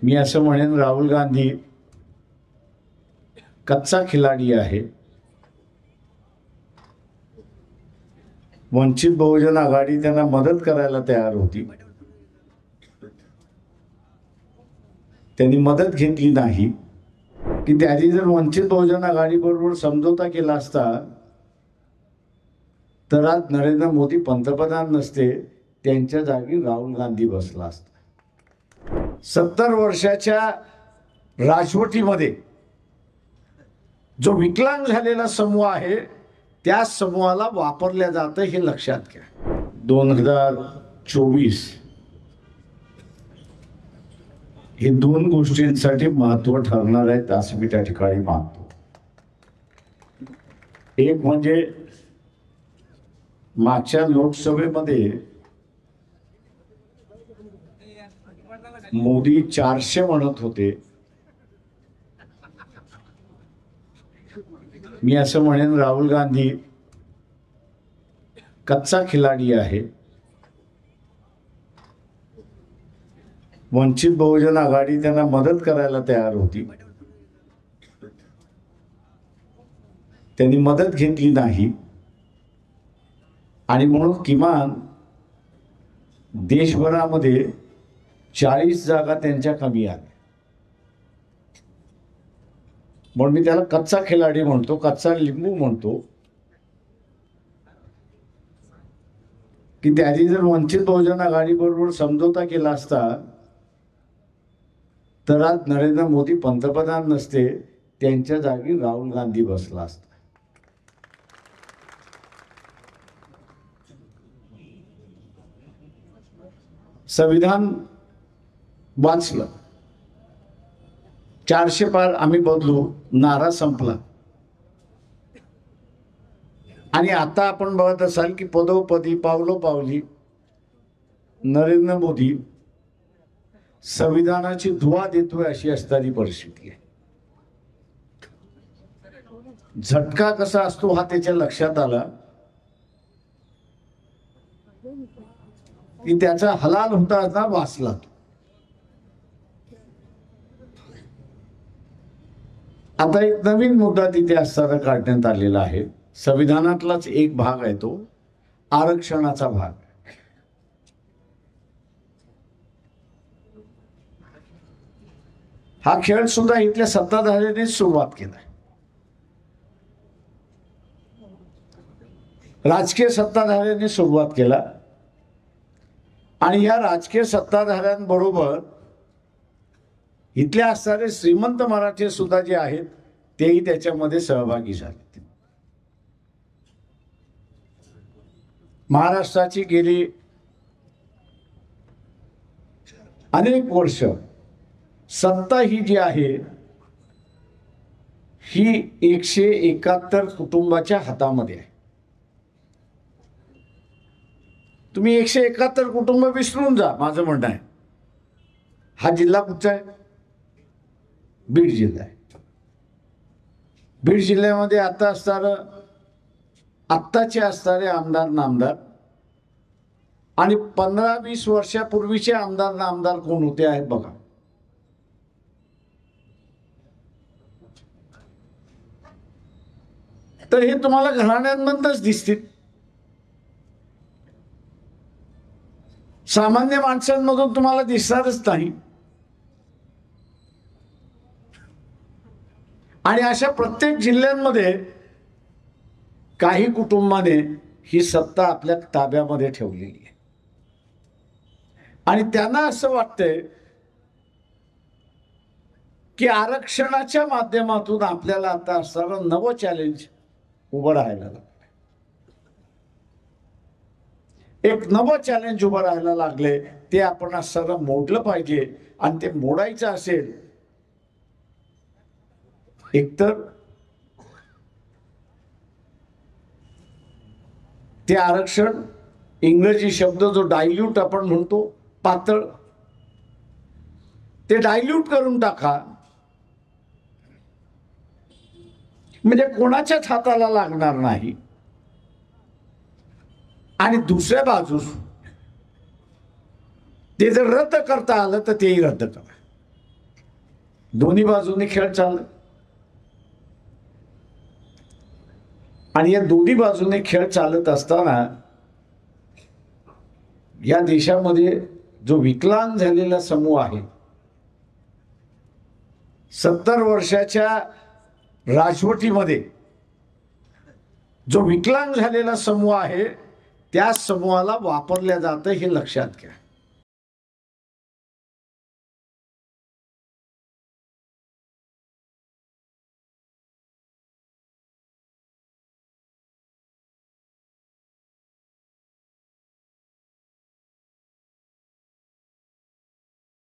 मी असं म्हणेन, राहुल गांधी कच्चा खिलाडी आहे. वंचित बहुजन आघाडी त्यांना मदत करायला तयार होती. त्यांनी मदत घेतली नाही की त्यांनी जर वंचित बहुजन आघाडी बरोबर समझोता केला असता तर आज नरेंद्र मोदी पंतप्रधान नसते, त्यांच्या जागी राहुल गांधी बसला असता. 70 वर्षाच्या राजवटीमध्ये जो विकलांग झालेला समूह आहे त्या समूहाला वापरल्या जातं हे लक्षात घ्या. 2024 हे दोन गोष्टींसाठी महत्व ठरणार आहेत असं मी त्या ठिकाणी मानतो. एक म्हणजे मागच्या लोकसभेमध्ये मोदी 400 म्हणत होते. मी असं म्हणेन, राहुल गांधी कच्चा खिलाडी आहे. वंचित बहुजन आघाडी त्यांना मदत करायला तयार होती. त्यांनी मदत घेतली नाही आणि म्हणून किमान देशभरामध्ये 40 जागा त्यांच्या कमी आल्या. म्हणून मी त्याला कच्चा खिलाडी म्हणतो, कच्चा लिंबू म्हणतो की त्यांनी जर वंचित बहुजन आघाडी बरोबर समझोता केला असता तर आज नरेंद्र मोदी पंतप्रधान नसते, त्यांच्या जागी राहुल गांधी बसला असता. संविधान वाचलं, 400 पार आम्ही बदलू, नारा संपला. आणि आता आपण बघत असाल की पदोपदी पावलोपावली नरेंद्र मोदी संविधानाची दुवा देतोय अशी असणारी परिस्थिती आहे. झटका कसा असतो हा त्याच्या लक्षात आला की त्याचा हलाल होता वाचला. आता एक नवीन मुद्दा तिथे असताना काढण्यात आलेला आहे. संविधानातलाच एक भाग आहे तो आरक्षणाचा भाग. हा खेळ सुद्धा इथल्या सत्ताधाऱ्यांनी सुरुवात केला. राजकीय सत्ताधाऱ्यांनी सुरुवात केला आणि या राजकीय सत्ताधाऱ्यांबरोबर इथले असणारे श्रीमंत मराठी सुद्धा जे आहेत तेही त्याच्यामध्ये सहभागी झाले. महाराष्ट्राची गेली अनेक वर्ष सत्ता ही जी आहे ही 171 कुटुंबाच्या हातामध्ये आहे. तुम्ही 171 कुटुंब विसरून जा, माझं म्हणणं आहे. हा जिल्हा कुठचा आहे? बीड जिल्हा आहे. बीड जिल्ह्यामध्ये आत्ताचे असणारे आमदार नामदार आणि 15-20 वर्षापूर्वीचे आमदार नामदार कोण होते आहेत बघा. तर हे तुम्हाला घराण्यांमधूनच दिसतील. सामान्य माणसांमधून तुम्हाला दिसणारच नाही. आणि अशा प्रत्येक जिल्ह्यांमध्ये काही कुटुंबाने ही सत्ता आपल्या ताब्यामध्ये ठेवलेली आहे आणि त्यांना असं वाटतंय की आरक्षणाच्या माध्यमातून आपल्याला आता असणारं नवं चॅलेंज उभं राहायला लागलं. एक नवं चॅलेंज उभं राहायला लागले, ते आपण असणारं मोडलं पाहिजे. आणि ते मोडायचं असेल एकतर ते आरक्षण, इंग्रजी शब्द जो डायल्यूट आपण म्हणतो, पातळ, ते डायल्यूट करून टाका. म्हणजे कोणाच्याच हाताला लागणार नाही. आणि दुसऱ्या बाजूस ते जर रद्द करता आलं तर तेही रद्द करा. दोन्ही बाजूने खेळ चालला आणि या दोन्ही बाजूने खेळ चालत असताना या देशामध्ये जो विकलांग झालेला समूह आहे, 70 वर्षाच्या राजवटीमध्ये जो विकलांग झालेला समूह आहे, त्या समूहाला वापरल्या जातं हे लक्षात घ्या.